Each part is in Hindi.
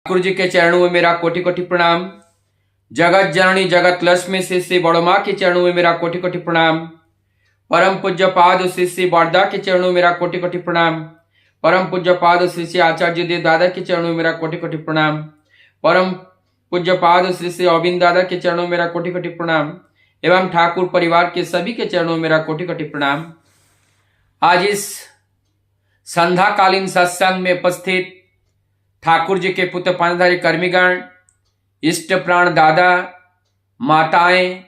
ठाकुर जी के चरणों में मेरा कोटि कोटि प्रणाम। जगत जननी जगत लक्ष्मी श्री बड़ माँ के चरणों में मेरा कोटि कोटि प्रणाम। परम पूज्य पाद श्री बड़दा के चरणों में मेरा कोटि कोटि प्रणाम। परम पूज्य पाद श्री आचार्य देव दादा के चरणों में मेरा कोटि कोटि प्रणाम। परम पूज्य पाद श्री अरविंद दादा के चरणों में मेरा कोटि कोटि प्रणाम एवं ठाकुर परिवार के सभी के चरणों में मेरा कोटि कोटि प्रणाम। आज इस संध्याकालीन सत्संग में उपस्थित ठाकुर जी के पुत्र पानधारी कर्मीगण, इष्ट प्राण दादा, माताएं,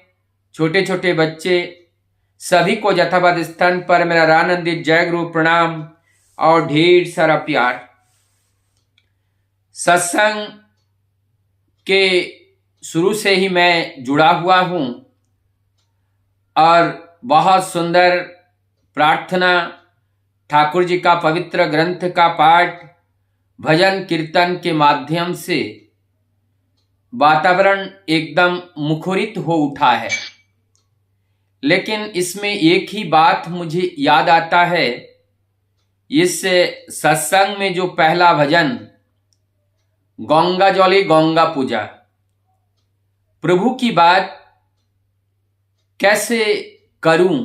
छोटे छोटे बच्चे, सभी को यथावत स्थान पर मेरा रानंदित जय गुरु प्रणाम और ढेर सारा प्यार। सत्संग के शुरू से ही मैं जुड़ा हुआ हूं और बहुत सुंदर प्रार्थना, ठाकुर जी का पवित्र ग्रंथ का पाठ, भजन कीर्तन के माध्यम से वातावरण एकदम मुखरित हो उठा है। लेकिन इसमें एक ही बात मुझे याद आता है, इस सत्संग में जो पहला भजन गंगा जले गंगा पूजा, प्रभु की बात कैसे करूं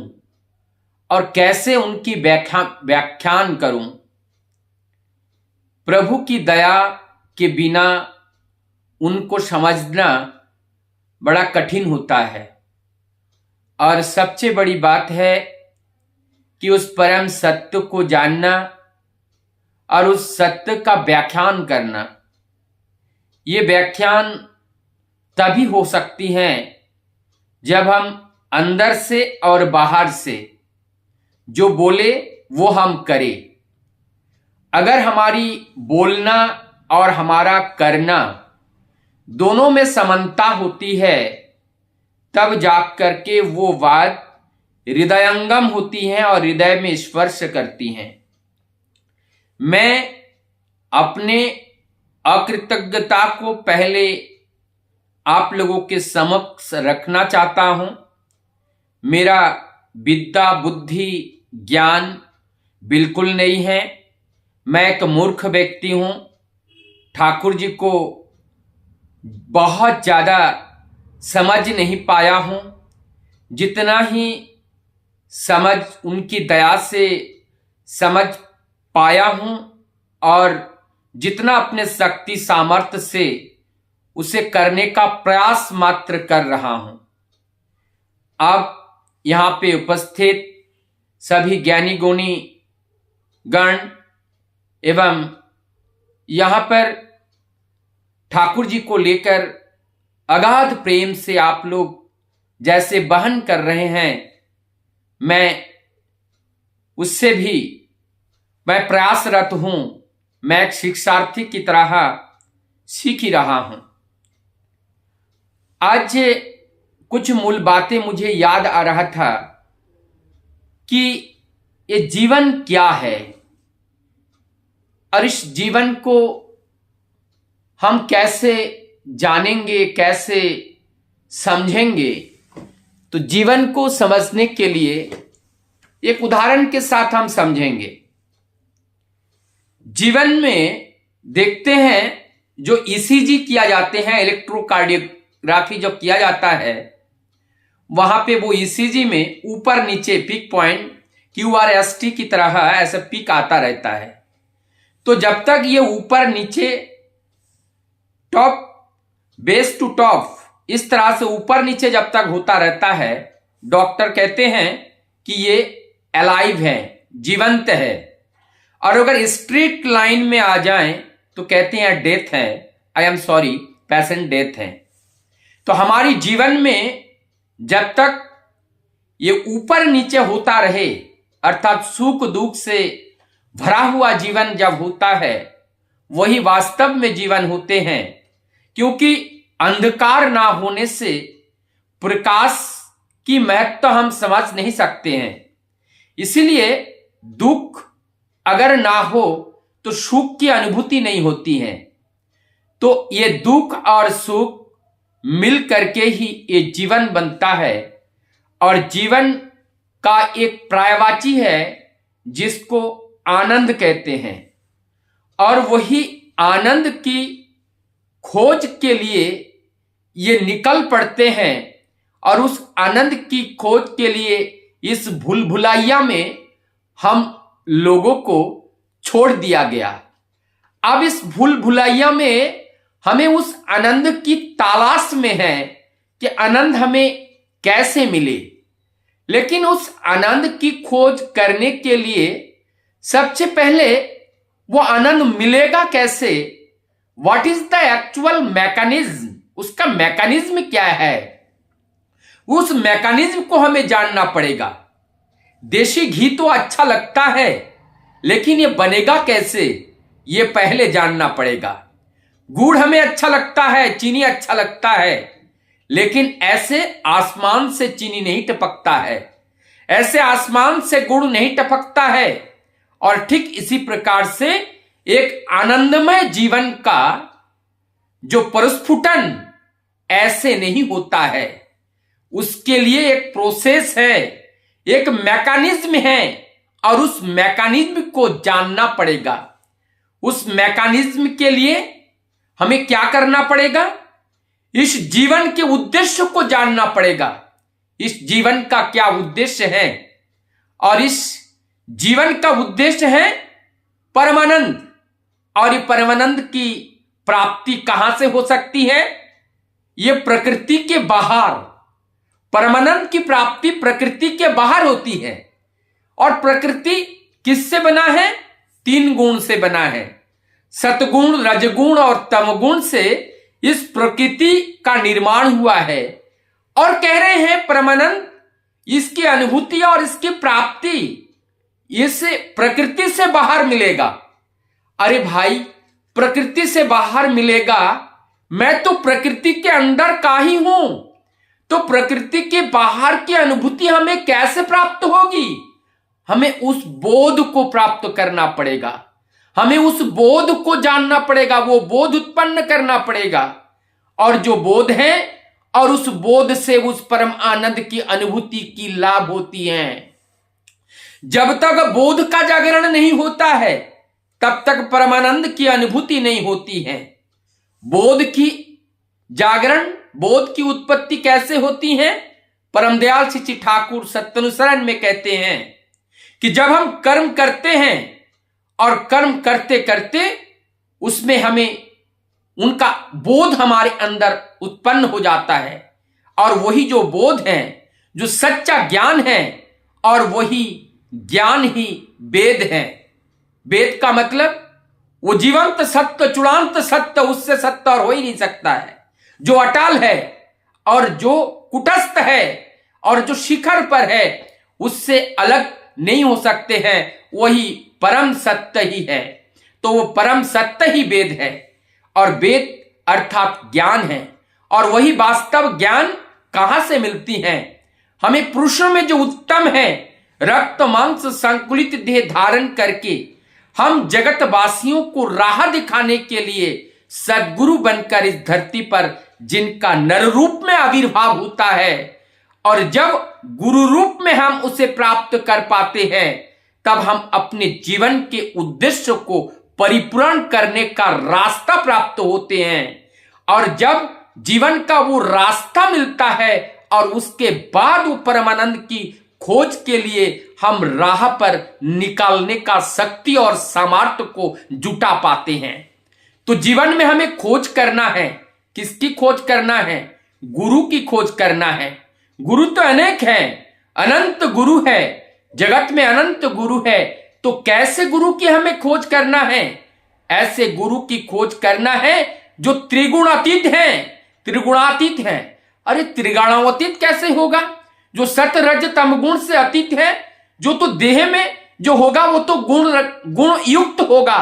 और कैसे उनकी व्याख्यान करूं। प्रभु की दया के बिना उनको समझना बड़ा कठिन होता है और सबसे बड़ी बात है कि उस परम सत्य को जानना और उस सत्य का व्याख्यान करना। ये व्याख्यान तभी हो सकती हैं जब हम अंदर से और बाहर से जो बोले वो हम करें। अगर हमारी बोलना और हमारा करना दोनों में समानता होती है, तब जाग करके वो बात हृदयंगम होती हैं और हृदय में स्पर्श करती हैं। मैं अपने अकृतज्ञता को पहले आप लोगों के समक्ष रखना चाहता हूं। मेरा विद्या बुद्धि ज्ञान बिल्कुल नहीं है, मैं एक मूर्ख व्यक्ति हूं। ठाकुर जी को बहुत ज्यादा समझ नहीं पाया हूं। जितना ही समझ उनकी दया से समझ पाया हूं और जितना अपने शक्ति सामर्थ्य से उसे करने का प्रयास मात्र कर रहा हूं। अब यहां पे उपस्थित सभी ज्ञानी गुणी गण एवं यहां पर ठाकुर जी को लेकर अगाध प्रेम से आप लोग जैसे बहन कर रहे हैं, मैं उससे भी मैं प्रयासरत हूं। मैं एक शिक्षार्थी की तरह सीख ही रहा हूं। आज कुछ मूल बातें मुझे याद आ रहा था कि ये जीवन क्या है और इस जीवन को हम कैसे जानेंगे, कैसे समझेंगे। तो जीवन को समझने के लिए एक उदाहरण के साथ हम समझेंगे। जीवन में देखते हैं जो ईसीजी किया जाते हैं, इलेक्ट्रोकार्डियोग्राफी जो किया जाता है, वहां पे वो ईसीजी में ऊपर नीचे पीक पॉइंट QRST की तरह ऐसा पीक आता रहता है। तो जब तक ये ऊपर नीचे टॉप बेस टू टॉप इस तरह से ऊपर नीचे जब तक होता रहता है, डॉक्टर कहते हैं कि ये अलाइव है, जीवंत है। और अगर स्ट्रेट लाइन में आ जाएं तो कहते हैं डेथ है, I am sorry, patient death है। तो हमारी जीवन में जब तक ये ऊपर नीचे होता रहे, अर्थात सुख दुख से भरा हुआ जीवन जब होता है, वही वास्तव में जीवन होते हैं। क्योंकि अंधकार ना होने से प्रकाश की महत्व हम समझ नहीं सकते हैं। इसलिए दुख अगर ना हो तो सुख की अनुभूति नहीं होती है। तो ये दुख और सुख मिल करके ही ये जीवन बनता है। और जीवन का एक पर्यायवाची है जिसको आनंद कहते हैं, और वही आनंद की खोज के लिए ये निकल पड़ते हैं और उस आनंद की खोज के लिए इस भूलभुलैया में हम लोगों को छोड़ दिया गया। अब इस भूलभुलैया में हमें उस आनंद की तलाश में है कि आनंद हमें कैसे मिले। लेकिन उस आनंद की खोज करने के लिए सबसे पहले वो आनंद मिलेगा कैसे, what is the actual mechanism, उसका मैकेनिज्म क्या है, उस मैकेनिज्म को हमें जानना पड़ेगा। देशी घी तो अच्छा लगता है, लेकिन ये बनेगा कैसे ये पहले जानना पड़ेगा। गुड़ हमें अच्छा लगता है, चीनी अच्छा लगता है, लेकिन ऐसे आसमान से चीनी नहीं टपकता है, ऐसे आसमान से गुड़ नहीं टपकता है। और ठीक इसी प्रकार से एक आनंदमय जीवन का जो प्रस्फुटन ऐसे नहीं होता है, उसके लिए एक प्रोसेस है, एक मैकेनिज्म है, और उस मैकेनिज्म को जानना पड़ेगा। उस मैकेनिज्म के लिए हमें क्या करना पड़ेगा, इस जीवन के उद्देश्य को जानना पड़ेगा। इस जीवन का क्या उद्देश्य है, और इस जीवन का उद्देश्य है परमानंद। और ये परमानंद की प्राप्ति कहां से हो सकती है, ये प्रकृति के बाहर। परमानंद की प्राप्ति प्रकृति के बाहर होती है। और प्रकृति किससे बना है, 3 गुण से बना है, सतगुण, रजगुण और तमगुण से इस प्रकृति का निर्माण हुआ है। और कह रहे हैं परमानंद, इसकी अनुभूति और इसकी प्राप्ति इस प्रकृति से बाहर मिलेगा। अरे भाई, प्रकृति से बाहर मिलेगा, मैं तो प्रकृति के अंदर का ही हूं, तो प्रकृति के बाहर की अनुभूति हमें कैसे प्राप्त होगी। हमें उस बोध को प्राप्त करना पड़ेगा, हमें उस बोध को जानना पड़ेगा, वो बोध उत्पन्न करना पड़ेगा। और जो बोध है, और उस बोध से उस परम आनंद की अनुभूति की लाभ होती है। जब तक बोध का जागरण नहीं होता है, तब तक परमानंद की अनुभूति नहीं होती है। बोध की जागरण, बोध की उत्पत्ति कैसे होती है, परमदयाल श्री ठाकुर सत्यानुसरण में कहते हैं कि जब हम कर्म करते हैं और कर्म करते करते उसमें हमें उनका बोध हमारे अंदर उत्पन्न हो जाता है। और वही जो बोध है, जो सच्चा ज्ञान है, और वही ज्ञान ही वेद है। वेद का मतलब वो जीवंत सत्य, चूड़ांत सत्य, उससे सत्य और हो ही नहीं सकता है। जो अटल है और जो कुटस्थ है और जो शिखर पर है, उससे अलग नहीं हो सकते हैं, वही परम सत्य ही है। तो वो परम सत्य ही वेद है, और वेद अर्थात ज्ञान है। और वही वास्तव ज्ञान कहां से मिलती है, हमें पुरुषों में जो उत्तम है, रक्त मांस संकुलित देह धारण करके हम जगतवासियों को राह दिखाने के लिए सद्गुरु बनकर इस धरती पर जिनका नर रूप में आविर्भाव होता है, और जब गुरु रूप में हम उसे प्राप्त कर पाते हैं, तब हम अपने जीवन के उद्देश्य को परिपूर्ण करने का रास्ता प्राप्त होते हैं। और जब जीवन का वो रास्ता मिलता है, और उसके बाद वो परमानंद की खोज के लिए हम राह पर निकालने का शक्ति और सामर्थ्य को जुटा पाते हैं। तो जीवन में हमें खोज करना है, किसकी खोज करना है, गुरु की खोज करना है। गुरु तो अनेक है, अनंत गुरु है, जगत में अनंत गुरु है। तो कैसे गुरु की हमें खोज करना है, ऐसे गुरु की खोज करना है जो त्रिगुणातीत हैं, त्रिगुणातीत हैं। अरे त्रिगुणातीत कैसे होगा, जो सत रज तम गुण से अतीत है, जो तो देह में जो होगा वो तो गुण युक्त होगा,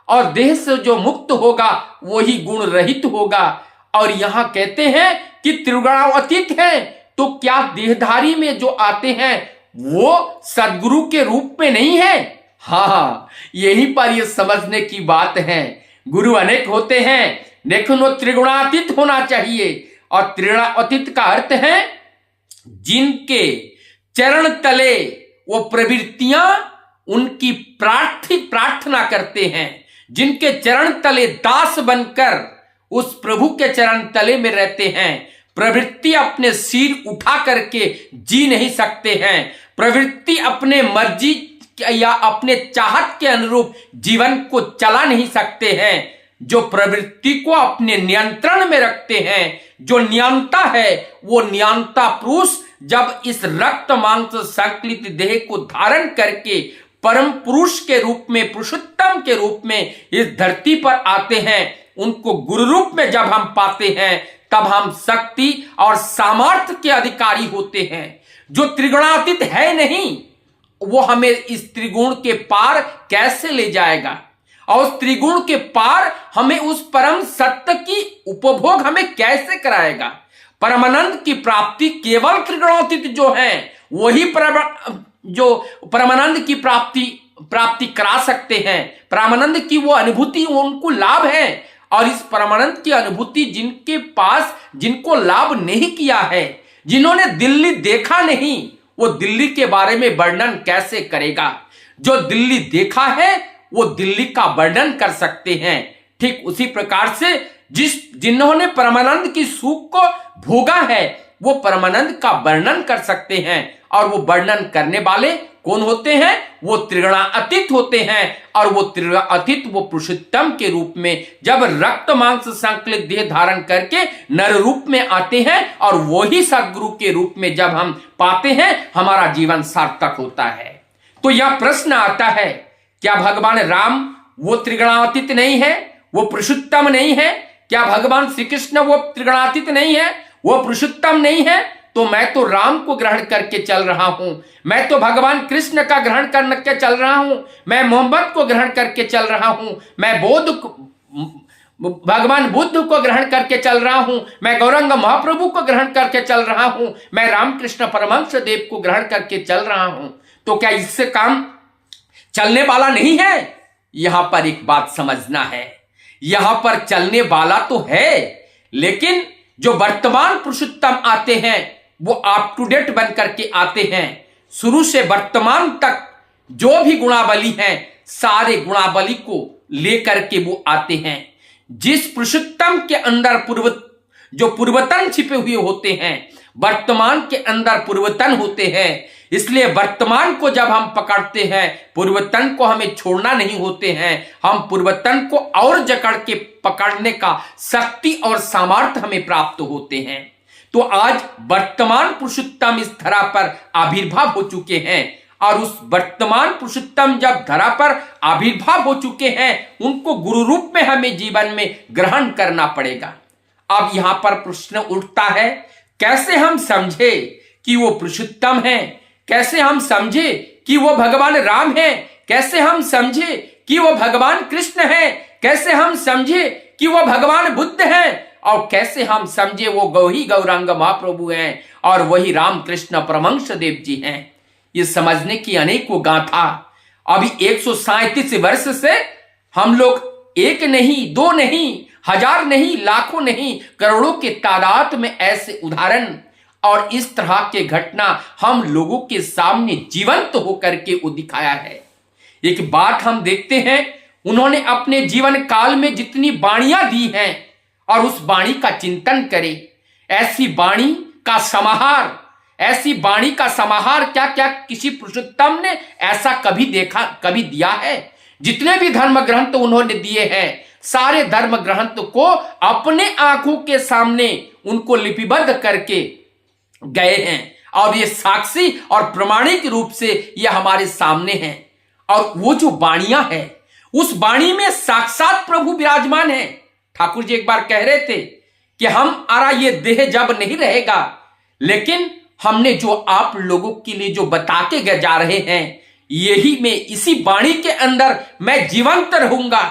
और देह से जो मुक्त होगा वही गुण रहित होगा। और यहां कहते हैं कि त्रिगुणातीत है, तो क्या देहधारी में जो आते हैं वो सदगुरु के रूप में नहीं है। हाँ, यहीं पर ये समझने की बात है। गुरु अनेक होते हैं, लेकिन वो त्रिगुणातीत होना चाहिए। और त्रिगुणातीत का अर्थ है जिनके चरण तले वो प्रवृत्तियां उनकी प्रार्थना करते हैं, जिनके चरण तले दास बनकर उस प्रभु के चरण तले में रहते हैं। प्रवृत्ति अपने सिर उठा करके जी नहीं सकते हैं। प्रवृत्ति अपने मर्जी या अपने चाहत के अनुरूप जीवन को चला नहीं सकते हैं। जो प्रवृत्ति को अपने नियंत्रण में रखते हैं, जो नियंता है, वो नियंता पुरुष जब इस रक्त मांस संकलित देह को धारण करके परम पुरुष के रूप में, पुरुषोत्तम के रूप में इस धरती पर आते हैं, उनको गुरु रूप में जब हम पाते हैं, तब हम शक्ति और सामर्थ्य के अधिकारी होते हैं। जो त्रिगुणातीत है नहीं, वो हमें इस त्रिगुण के पार कैसे ले जाएगा, और उस त्रिगुण के पार हमें उस परम सत्य की उपभोग हमें कैसे कराएगा। परमानंद की प्राप्ति केवल त्रिगुणातीत जो है वही जो परमानंद की प्राप्ति करा सकते हैं। परमानंद की वो अनुभूति उनको लाभ है, और इस परमानंद की अनुभूति जिनके पास, जिनको लाभ नहीं किया है, जिन्होंने दिल्ली देखा नहीं, वो दिल्ली के बारे में वर्णन कैसे करेगा। जो दिल्ली देखा है वो दिल्ली का वर्णन कर सकते हैं। ठीक उसी प्रकार से जिन्होंने परमानंद की सुख को भोगा है, वो परमानंद का वर्णन कर सकते हैं। और वो वर्णन करने वाले कौन होते हैं? वो त्रिगुणातीत होते हैं। और वो त्रिगुणातीत वो पुरुषोत्तम के रूप में जब रक्त मांस संकलित देह धारण करके नर रूप में आते हैं, और वही सदगुरु के रूप में जब हम पाते हैं, हमारा जीवन सार्थक होता है। तो यह प्रश्न आता है, क्या भगवान राम वो त्रिगुणातीत नहीं है, वो पुरुषोत्तम नहीं है? क्या भगवान श्री कृष्ण वो त्रिगुणातीत नहीं है, वो पुरुषोत्तम नहीं है? तो मैं तो राम को ग्रहण करके चल रहा हूं, मैं तो भगवान कृष्ण का ग्रहण करके चल रहा हूं, मैं मोहम्मद को ग्रहण करके चल रहा हूं, मैं भगवान बुद्ध को ग्रहण करके चल रहा हूं, मैं गौरंग महाप्रभु को ग्रहण करके चल रहा हूं, मैं रामकृष्ण परमहंस देव को ग्रहण करके चल रहा हूं। तो क्या इससे काम चलने वाला नहीं है? यहां पर एक बात समझना है, यहां पर चलने वाला तो है, लेकिन जो वर्तमान पुरुषोत्तम आते हैं वो अप टू डेट बन करके आते हैं। शुरू से वर्तमान तक जो भी गुणावली है, सारे गुणावली को लेकर के वो आते हैं। जिस पुरुषोत्तम के अंदर जो पूर्वतन छिपे हुए होते हैं, वर्तमान के अंदर पूर्वतन होते हैं। इसलिए वर्तमान को जब हम पकड़ते हैं, पूर्वतन को हमें छोड़ना नहीं होते हैं। हम पूर्वतन को और जकड़ के पकड़ने का शक्ति और सामर्थ्य हमें प्राप्त होते हैं। तो आज वर्तमान पुरुषोत्तम इस धरा पर आविर्भाव हो चुके हैं, और उस वर्तमान पुरुषोत्तम जब धरा पर आविर्भाव हो चुके हैं, उनको गुरु रूप में हमें जीवन में ग्रहण करना पड़ेगा। अब यहां पर प्रश्न उठता है, कैसे हम समझे कि वो पुरुषोत्तम है? कैसे हम समझे कि वो भगवान राम है? कैसे हम समझे कि वो भगवान कृष्ण है? कैसे हम समझे कि वो भगवान बुद्ध है? और कैसे हम समझे वो गौरंग महाप्रभु हैं और वही रामकृष्ण परमहंस देव जी हैं? ये समझने की अनेकों गाथा अभी 137 वर्ष से हम लोग एक नहीं, दो नहीं, हजार नहीं, लाखों नहीं, करोड़ों के तादाद में ऐसे उदाहरण और इस तरह के घटना हम लोगों के सामने जीवंत होकर के वो दिखाया है। एक बात हम देखते हैं, उन्होंने अपने जीवन काल में जितनी वाणियां दी हैं, और उस वाणी का चिंतन करें। ऐसी वाणी का समाहार, ऐसी वाणी का समाहार क्या क्या किसी पुरुषोत्तम ने ऐसा कभी देखा, कभी दिया है? जितने भी धर्म ग्रंथ उन्होंने दिए हैं, सारे धर्म ग्रंथ को अपने आंखों के सामने उनको लिपिबद्ध करके गए हैं, और ये साक्षी और प्रमाणिक रूप से ये हमारे सामने हैं। और वो जो वाणियां है, उस वाणी में साक्षात प्रभु विराजमान है। ठाकुर जी एक बार कह रहे थे कि हमारा ये देह जब नहीं रहेगा, लेकिन हमने जो आप लोगों के लिए जो बता के जा रहे हैं, यही में इसी वाणी के अंदर मैं जीवंत रहूंगा।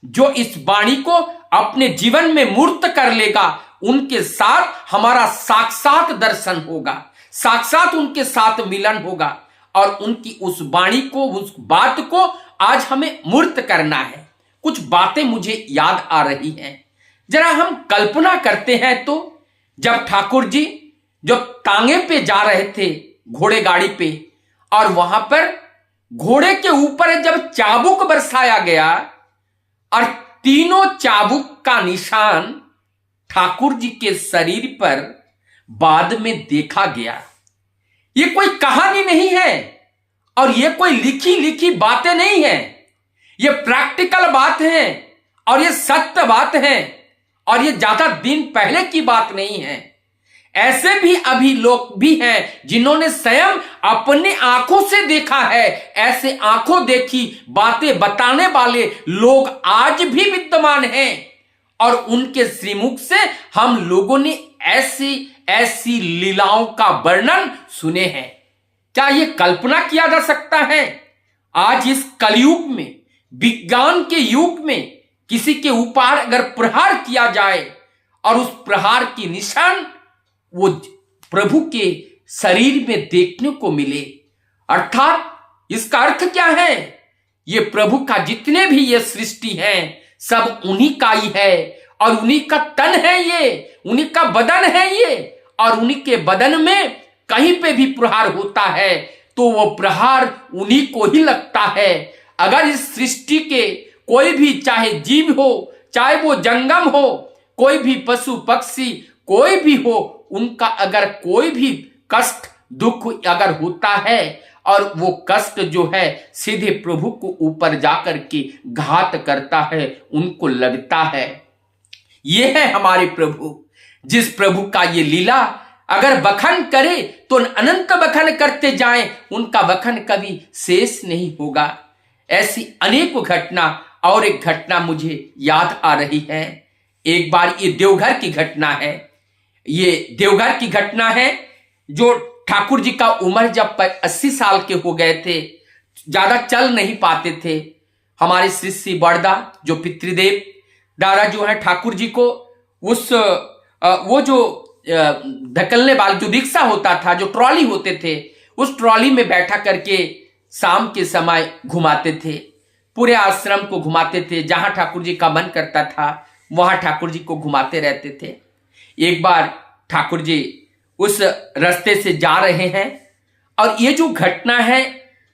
जो इस वाणी को अपने जीवन में मूर्त कर लेगा, उनके साथ हमारा साक्षात दर्शन होगा, साक्षात उनके साथ मिलन होगा, और उनकी उस वाणी को, उस बात को आज हमें मूर्त करना है। कुछ बातें मुझे याद आ रही हैं, जरा हम कल्पना करते हैं तो जब ठाकुर जी जब तांगे पे जा रहे थे, घोड़े गाड़ी पे, और वहां पर घोड़े के ऊपर जब चाबुक बरसाया गया और तीनों चाबुक का निशान ठाकुर जी के शरीर पर बाद में देखा गया। ये कोई कहानी नहीं है और ये कोई लिखी लिखी बातें नहीं है, ये प्रैक्टिकल बात है और ये सत्य बात है और ये ज्यादा दिन पहले की बात नहीं है। ऐसे भी अभी लोग भी हैं जिन्होंने स्वयं अपने आंखों से देखा है। ऐसे आंखों देखी बातें बताने वाले लोग आज भी विद्यमान हैं और उनके श्रीमुख से हम लोगों ने ऐसी ऐसी लीलाओं का वर्णन सुने हैं। क्या ये कल्पना किया जा सकता है? आज इस कलयुग में, विज्ञान के युग में, किसी के ऊपर अगर प्रहार किया जाए और उस प्रहार की निशान वो प्रभु के शरीर में देखने को मिले, अर्थात इसका अर्थ क्या है? ये प्रभु का जितने भी ये सृष्टि है सब उन्हीं का ही है और उन्हीं का तन है, ये उन्हीं का बदन है ये, और उन्हीं के बदन में कहीं पे भी प्रहार होता है तो वो प्रहार उन्हीं को ही लगता है। अगर इस सृष्टि के कोई भी, चाहे जीव हो, चाहे वो जंगम हो, कोई भी पशु पक्षी कोई भी हो, उनका अगर कोई भी कष्ट दुख अगर होता है और वो कष्ट जो है सीधे प्रभु को ऊपर जाकर के घात करता है, उनको लगता है। ये है हमारे प्रभु। जिस प्रभु का ये लीला अगर बखान करे तो अनंत बखान करते जाएं, उनका बखान कभी शेष नहीं होगा। ऐसी अनेक घटना, और एक घटना मुझे याद आ रही है। एक बार ये देवघर की घटना है, ये देवघर की घटना है जो ठाकुर जी का उम्र जब 80 साल के हो गए थे, ज्यादा चल नहीं पाते थे। हमारे श्री श्री बड़दा जो पितृदेव दादा जो है ठाकुर जी को उस वो जो धकलने वाला जो रिक्शा होता था, जो ट्रॉली होते थे, उस ट्रॉली में बैठा करके शाम के समय घुमाते थे, पूरे आश्रम को घुमाते थे। जहां ठाकुर जी का मन करता था वहां ठाकुर जी को घुमाते रहते थे। एक बार ठाकुर जी उस रास्ते से जा रहे हैं और ये जो घटना है,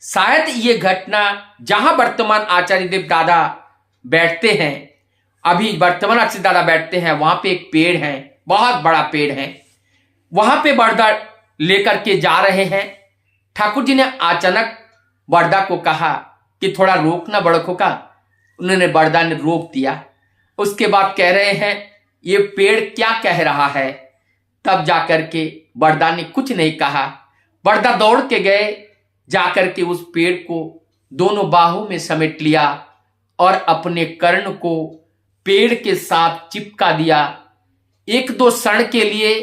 शायद ये घटना जहां वर्तमान आचार्य देव दादा बैठते हैं, अभी वर्तमान आचार्य दादा बैठते हैं, वहां पे एक पेड़ है, बहुत बड़ा पेड़ है। वहां पे बरदा लेकर के जा रहे हैं। ठाकुर जी ने अचानक बरदा को कहा कि थोड़ा रोकना बड़कों का। उन्होंने, बरदा ने रोक दिया। उसके बाद कह रहे हैं ये पेड़ क्या कह रहा है। तब जाकर के बरदा ने कुछ नहीं कहा। बरदा दौड़ के गए, जाकर के उस पेड़ को दोनों बाहों में समेट लिया और अपने कर्ण को पेड़ के साथ चिपका दिया। एक दो क्षण के लिए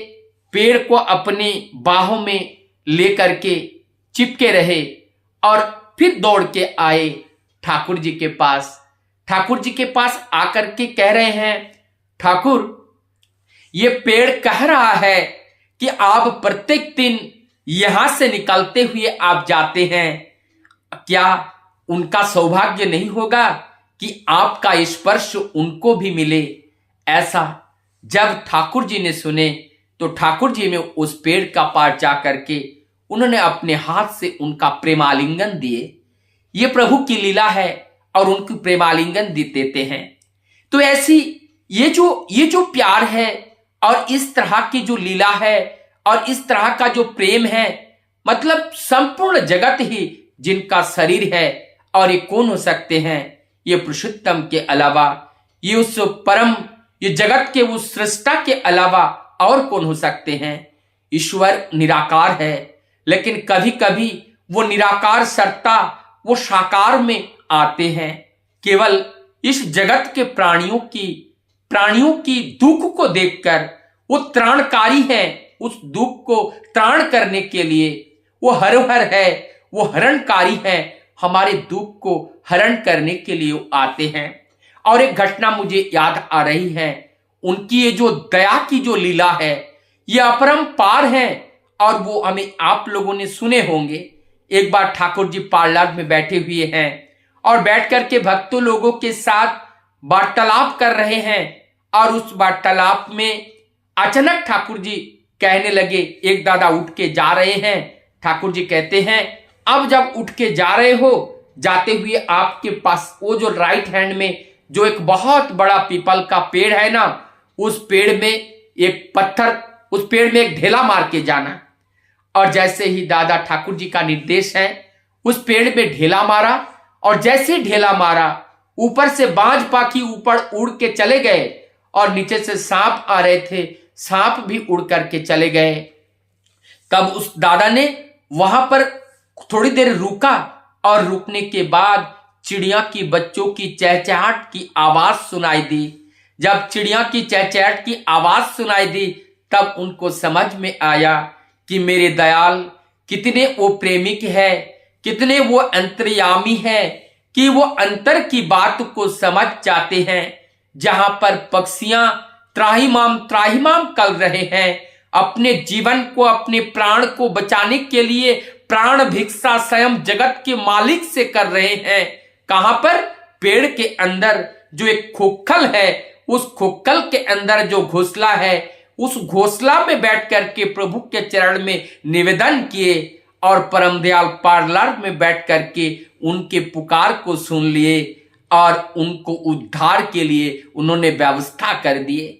पेड़ को अपनी बाहों में लेकर के चिपके रहे और फिर दौड़ के आए ठाकुर जी के पास। ठाकुर जी के पास आकर के कह रहे हैं, ठाकुर ये पेड़ कह रहा है कि आप प्रत्येक दिन यहां से निकलते हुए आप जाते हैं, क्या उनका सौभाग्य नहीं होगा कि आपका स्पर्श उनको भी मिले? ऐसा जब ठाकुर जी ने सुने तो ठाकुर जी ने उस पेड़ का पार जा करके उन्होंने अपने हाथ से उनका प्रेमालिंगन दिए। ये प्रभु की लीला है और उनको प्रेमालिंगन देते हैं। तो ऐसी ये जो प्यार है और इस तरह की जो लीला है और इस तरह का जो प्रेम है, मतलब संपूर्ण जगत ही जिनका शरीर है, और ये कौन हो सकते हैं? ये पुरुषोत्तम के अलावा, ये उस परम, ये जगत के उस सृष्टा के अलावा और कौन हो सकते हैं? ईश्वर निराकार है, लेकिन कभी कभी वो निराकार सत्ता वो साकार में आते हैं। केवल इस जगत के प्राणियों की दुख को देखकर वो त्राणकारी है। उस दुख को त्राण करने के लिए वो हरहर है, वो हरणकारी है, हमारे दुख को हरण करने के लिए आते हैं। और एक घटना मुझे याद आ रही है, उनकी ये जो दया की जो लीला है ये अपरंपार है और वो हमें आप लोगों ने सुने होंगे। एक बार ठाकुर जी पार्लर में बैठे हुए हैं और बैठ करके भक्तों लोगों के साथ वार्तालाप कर रहे हैं और उस वार्तालाप में अचानक ठाकुर जी कहने लगे, एक दादा उठ के जा रहे हैं। ठाकुर जी कहते हैं, अब जब उठ के जा रहे हो, जाते हुए आपके पास वो जो राइट हैंड में जो एक बहुत बड़ा पीपल का पेड़ है ना, उस पेड़ में एक पत्थर, उस पेड़ में एक ढेला मार के जाना। और जैसे ही दादा ठाकुर जी का निर्देश है, उस पेड़ में ढेला मारा, और जैसे ही ढेला मारा, ऊपर से बाज पाखी ऊपर उड़ के चले गए, और नीचे से सांप आ रहे थे, सांप भी उड़ करके चले गए। तब उस दादा ने वहां पर थोड़ी देर रुका, और रुकने के बाद चिड़िया की बच्चों की चहचहाट की आवाज सुनाई दी। जब चिड़िया की चहचहाट की आवाज सुनाई दी, तब उनको समझ में आया कि मेरे दयाल कितने वो प्रेमिक है, कितने वो अंतर्यामी है, कि वो अंतर की बात को समझ जाते हैं। जहां पर पक्षियां त्राहिमाम त्राहिमाम कर रहे हैं, अपने जीवन को, अपने प्राण को बचाने के लिए प्राण भिक्षा स्वयं जगत के मालिक से कर रहे हैं। कहां पर? पेड़ के अंदर जो एक खोखल है, उस खोखल के अंदर जो घोंसला है, उस घोंसला में बैठ करके प्रभु के चरण में निवेदन किए, और परम दयाल पार्लर में बैठ करके उनके पुकार को सुन लिए, और उनको उद्धार के लिए उन्होंने व्यवस्था कर दिए।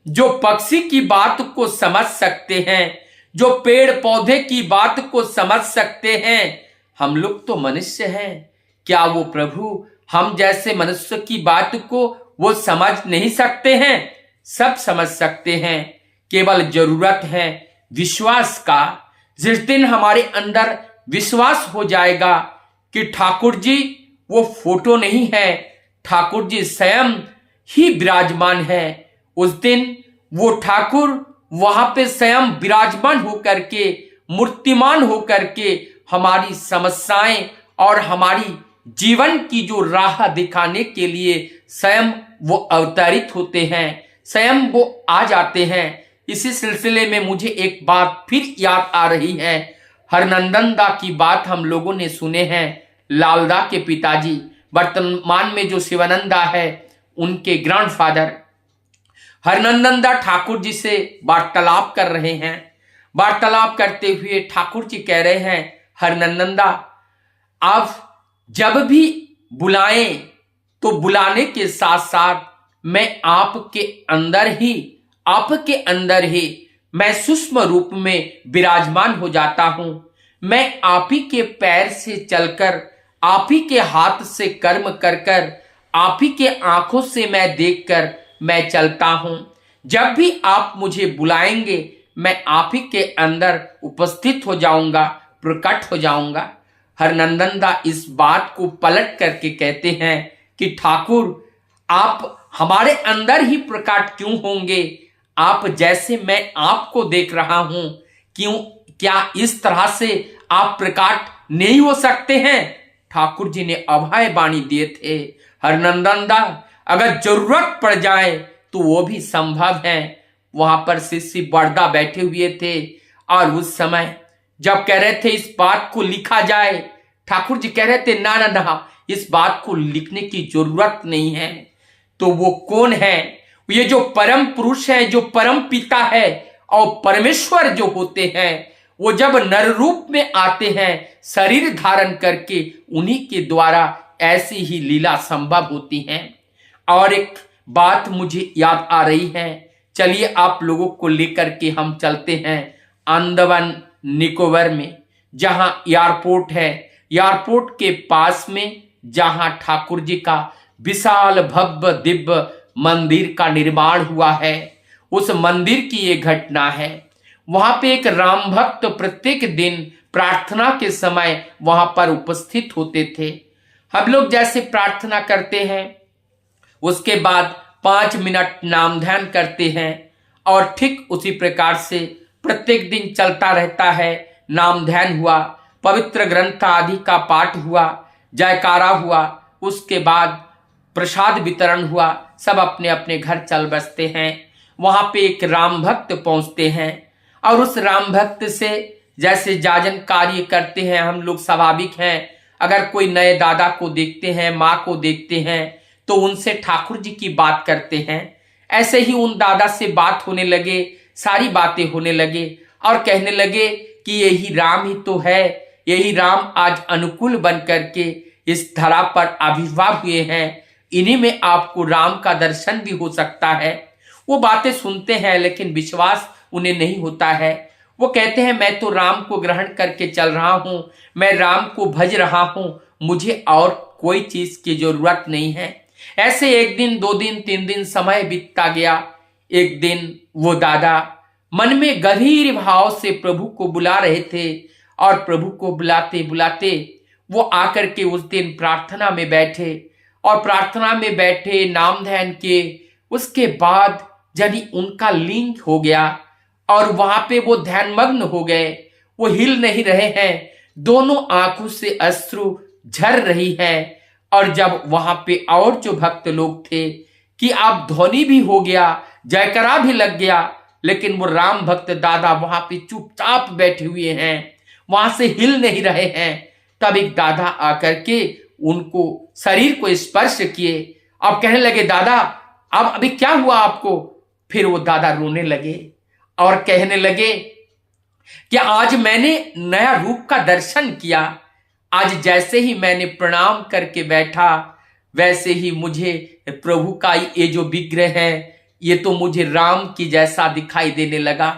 जो पक्षी की बात को समझ सकते हैं, जो पेड़ पौधे की बात को समझ सकते हैं, हम लोग तो मनुष्य हैं, क्या वो प्रभु हम जैसे मनुष्य की बात को वो समझ नहीं सकते हैं? सब समझ सकते हैं, केवल जरूरत है विश्वास का। जिस दिन हमारे अंदर विश्वास हो जाएगा कि ठाकुर जी वो फोटो नहीं है, ठाकुर जी स्वयं ही विराजमान है, उस दिन वो ठाकुर वहां पे स्वयं विराजमान होकर के, मूर्तिमान होकर के हमारी समस्याएं और हमारी जीवन की जो राह दिखाने के लिए स्वयं वो अवतरित होते हैं, स्वयं वो आ जाते हैं। इसी सिलसिले में मुझे एक बात फिर याद आ रही है। हरनंदन दा की बात हम लोगों ने सुने हैं, लालदा के पिताजी, वर्तमान में जो शिवानंदा है उनके ग्रैंडफादर। हरनंदन दा ठाकुर जी से वार्तालाप कर रहे हैं। वार्तालाप करते हुए ठाकुर जी कह रहे हैं, हरनंदन दा आप जब भी बुलाएं तो बुलाने के साथ साथ मैं आपके अंदर ही मैं सूक्ष्म रूप में विराजमान हो जाता हूं। मैं आप ही के पैर से चलकर, आप ही के हाथ से कर्म कर कर, आप ही के आंखों से मैं देखकर मैं चलता हूं। जब भी आप मुझे बुलाएंगे, मैं आप ही के अंदर उपस्थित हो जाऊंगा, प्रकट हो जाऊंगा। हरनंदन दा इस बात को पलट करके कहते हैं कि ठाकुर आप हमारे अंदर ही प्रकट क्यों होंगे? आप जैसे मैं आपको देख रहा हूं, क्या इस तरह से आप प्रकट नहीं हो सकते हैं? ठाकुर जी ने अभय बाणी दिए थे, हरनंदन दा अगर जरूरत पड़ जाए तो वो भी संभव है। वहां पर शिष्य बरदा बैठे हुए थे, और उस समय जब कह रहे थे इस बात को लिखा जाए, ठाकुर जी कह रहे थे ना ना ना, इस बात को लिखने की जरूरत नहीं है। तो वो कौन है? ये जो परम पुरुष है, जो परम पिता है और परमेश्वर जो होते हैं, वो जब नर रूप में आते हैं शरीर धारण करके, उन्हीं के द्वारा ऐसी ही लीला संभव होती है। और एक बात मुझे याद आ रही है, चलिए आप लोगों को लेकर के हम चलते हैं अंडमान निकोबार में, जहां एयरपोर्ट है। एयरपोर्ट के पास में जहां ठाकुर जी का विशाल भव्य दिव्य मंदिर का निर्माण हुआ है, उस मंदिर की ये घटना है। वहां पे एक राम भक्त प्रत्येक दिन प्रार्थना के समय वहां पर उपस्थित होते थे। हम लोग जैसे प्रार्थना करते हैं, उसके बाद 5 मिनट नाम ध्यान करते हैं, और ठीक उसी प्रकार से प्रत्येक दिन चलता रहता है। नाम ध्यान हुआ, पवित्र ग्रंथ आदि का पाठ हुआ, जयकारा हुआ, उसके बाद प्रसाद वितरण हुआ, सब अपने अपने घर चल बसते हैं। वहां पे एक राम भक्त पहुंचते हैं, और उस राम भक्त से जैसे जाजन कार्य करते हैं हम लोग, स्वाभाविक हैं। अगर कोई नए दादा को देखते हैं, माँ को देखते हैं, तो उनसे ठाकुर जी की बात करते हैं। ऐसे ही उन दादा से बात होने लगे, सारी बातें होने लगे, और कहने लगे कि यही राम ही तो है, यही राम आज अनुकूल बन करके इस धरा पर आविर्भाव हुए हैं। इन्हीं में आपको राम का दर्शन भी हो सकता है। वो बातें सुनते हैं लेकिन विश्वास उन्हें नहीं होता है। वो कहते हैं मैं तो राम को ग्रहण करके चल रहा हूं, मैं राम को भज रहा हूं, मुझे और कोई चीज की जरूरत नहीं है। ऐसे 1 दिन 2 दिन 3 दिन समय बीतता गया। एक दिन वो दादा मन में गंभीर भाव से प्रभु को बुला रहे थे और प्रभु को बुलाते बुलाते वो आकर के उस दिन प्रार्थना में बैठे और प्रार्थना में बैठे नाम ध्यान किए। उसके बाद यदि उनका लिंग हो गया और वहां पे वो ध्यानमग्न हो गए, वो हिल नहीं रहे हैं, दोनों आंखों से अश्रु झर रही है। और जब वहां पे और जो भक्त लोग थे कि आप ध्वनि भी हो गया, जयकरा भी लग गया, लेकिन वो राम भक्त दादा वहां पे चुपचाप बैठे हुए हैं, वहां से हिल नहीं रहे हैं। तब एक दादा आकर के उनको शरीर को स्पर्श किए। अब कहने लगे दादा अब अभी क्या हुआ आपको? फिर वो दादा रोने लगे और कहने लगे कि आज मैंने नया रूप का दर्शन किया। आज जैसे ही मैंने प्रणाम करके बैठा वैसे ही मुझे प्रभु का ये जो विग्रह है ये तो मुझे राम की जैसा दिखाई देने लगा।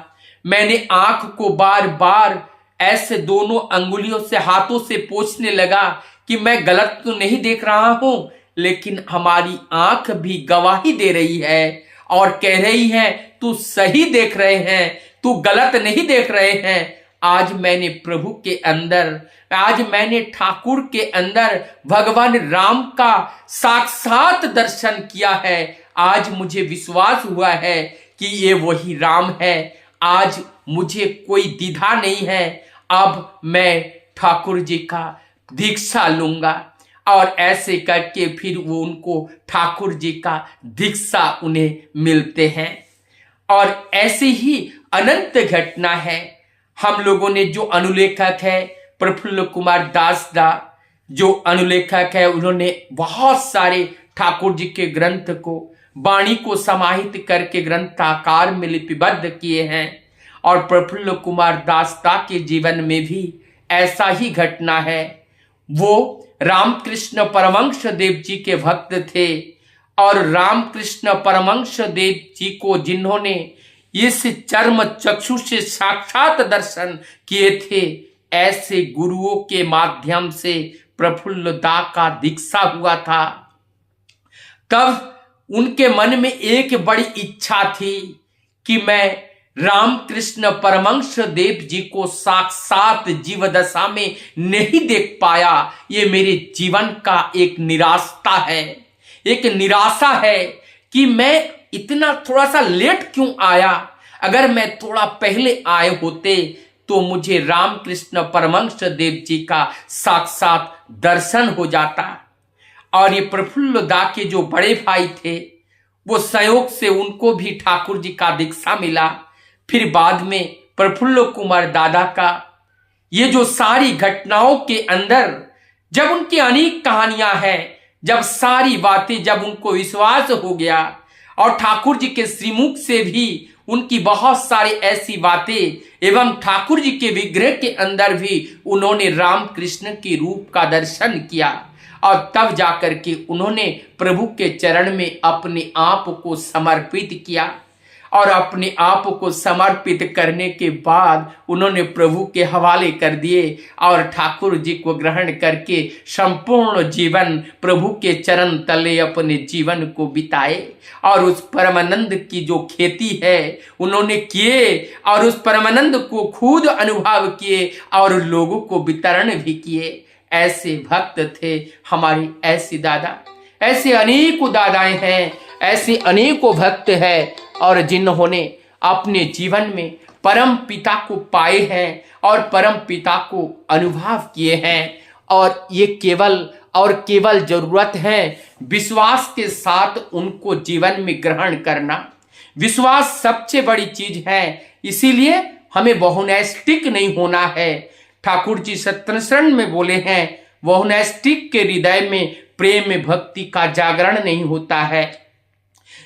मैंने आंख को बार बार ऐसे दोनों अंगुलियों से हाथों से पोंछने लगा कि मैं गलत तो नहीं देख रहा हूं, लेकिन हमारी आंख भी गवाही दे रही है और कह रही है तू सही देख रहे हैं, तू गलत नहीं देख रहे हैं। आज मैंने प्रभु के अंदर, आज मैंने ठाकुर के अंदर भगवान राम का साक्षात दर्शन किया है। आज मुझे विश्वास हुआ है कि ये वही राम है। आज मुझे कोई द्विधा नहीं है। अब मैं ठाकुर जी का दीक्षा लूंगा। और ऐसे करके फिर वो उनको ठाकुर जी का दीक्षा उन्हें मिलते हैं। और ऐसी ही अनंत घटना है। हम लोगों ने जो अनुलेखक है प्रफुल्ल कुमार दास दा, जो अनुलेखक है, उन्होंने बहुत सारे ठाकुर जी के ग्रंथ को, वाणी को समाहित करके ग्रंथाकार में लिपिबद्ध किए हैं। और प्रफुल्ल कुमार दास दा के जीवन में भी ऐसा ही घटना है। वो रामकृष्ण परमहंस देव जी के भक्त थे और रामकृष्ण परमहंस देव जी को जिन्होंने इस चर्म चक्षु से साक्षात दर्शन किए थे, ऐसे गुरुओं के माध्यम से प्रफुल्ल दा का दीक्षा हुआ था। तब उनके मन में एक बड़ी इच्छा थी कि मैं रामकृष्ण परमहंस देव जी को साक्षात जीव दशा में नहीं देख पाया। ये मेरे जीवन का एक निराशा है, एक निराशा है कि मैं इतना थोड़ा सा लेट क्यों आया। अगर मैं थोड़ा पहले आए होते तो मुझे रामकृष्ण परमहंस देव जी का साक्षात दर्शन हो जाता। और ये प्रफुल्ल दा के जो बड़े भाई थे वो संयोग से उनको भी ठाकुर जी का दीक्षा मिला। फिर बाद में प्रफुल्ल कुमार दादा का ये जो सारी घटनाओं के अंदर जब उनकी अनेक कहानियां हैं, जब सारी बातें, जब उनको विश्वास हो गया और ठाकुर जी के श्रीमुख से भी उनकी बहुत सारी ऐसी बातें एवं ठाकुर जी के विग्रह के अंदर भी उन्होंने रामकृष्ण के रूप का दर्शन किया। और तब जाकर के उन्होंने प्रभु के चरण में अपने आप को समर्पित किया। और अपने आप को समर्पित करने के बाद उन्होंने प्रभु के हवाले कर दिए और ठाकुर जी को ग्रहण करके संपूर्ण जीवन प्रभु के चरण तले अपने जीवन को बिताए। और उस परमानंद की जो खेती है उन्होंने किए और उस परमानंद को खुद अनुभव किए और लोगों को वितरण भी किए। ऐसे भक्त थे हमारे ऐसे दादा। ऐसे अनेकों दादाएं हैं, ऐसे अनेकों भक्त हैं और जिन्होंने अपने जीवन में परम पिता को पाए हैं और परम पिता को अनुभव किए हैं। और ये केवल जरूरत है विश्वास के साथ उनको जीवन में ग्रहण करना। विश्वास सबसे बड़ी चीज है, इसीलिए हमें बहुनैष्ठिक नहीं होना है। ठाकुर जी सत्यनारायण में बोले हैं, बहुनैष्ठिक के हृदय में प्रेम भक्ति का जागरण नहीं होता है।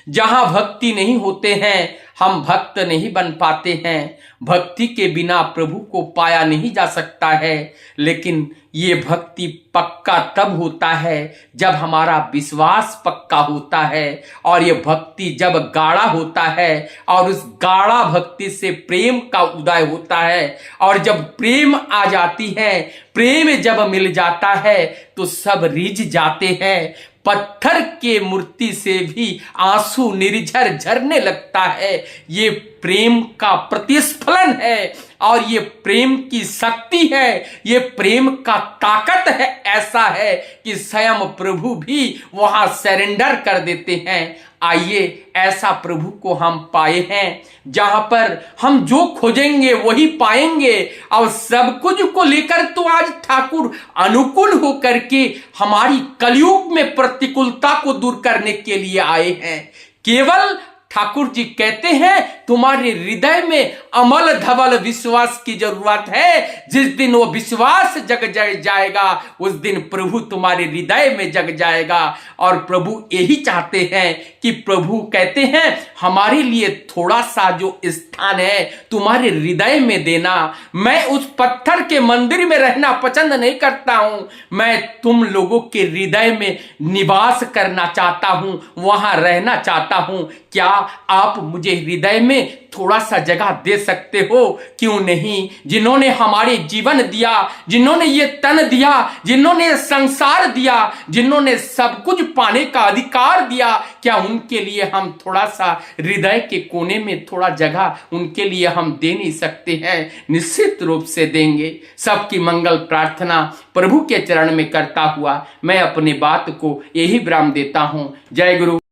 जहां भक्ति नहीं होते हैं हम भक्त नहीं बन पाते हैं। भक्ति के बिना प्रभु को पाया नहीं जा सकता है, लेकिन ये भक्ति पक्का तब होता है जब हमारा विश्वास पक्का होता है, और ये भक्ति जब गाढ़ा होता है और उस गाढ़ा भक्ति से प्रेम का उदय होता है, और जब प्रेम आ जाती है, प्रेम जब मिल जाता है तो सब रिझ जाते हैं। पत्थर के मूर्ति से भी आंसू निर्झर झरने लगता है। ये प्रेम का प्रतिस्फलन है और ये प्रेम की शक्ति है, ये प्रेम का ताकत है। ऐसा है कि स्वयं प्रभु भी वहां सरेंडर कर देते हैं। आइए ऐसा प्रभु को हम पाए हैं जहां पर हम जो खोजेंगे वही पाएंगे, और सब कुछ को लेकर तो आज ठाकुर अनुकूल होकर के हमारी कलयुग में प्रतिकूलता को दूर करने के लिए आए हैं। केवल ठाकुर जी कहते हैं तुम्हारे हृदय में अमल धवल विश्वास की जरूरत है। जिस दिन वो विश्वास जग जाएगा उस दिन प्रभु तुम्हारे हृदय में जग जाएगा। और प्रभु यही चाहते हैं कि प्रभु कहते हैं हमारे लिए थोड़ा सा जो स्थान है तुम्हारे हृदय में देना। मैं उस पत्थर के मंदिर में रहना पसंद नहीं करता हूं, मैं तुम लोगों के हृदय में निवास करना चाहता हूं, वहां रहना चाहता हूं। क्या आप मुझे हृदय में थोड़ा सा जगह दे सकते हो? क्यों नहीं? जिन्होंने हमारे जीवन दिया, जिन्होंने ये तन दिया, जिन्होंने संसार दिया, जिन्होंने सब कुछ पाने का अधिकार दिया, क्या उनके लिए हम थोड़ा सा हृदय के कोने में थोड़ा जगह उनके लिए हम दे नहीं सकते हैं? निश्चित रूप से देंगे। सबकी मंगल प्रार्थना प्रभु के चरण में करता हुआ मैं अपने बात को यही विराम देता हूं। जय गुरु।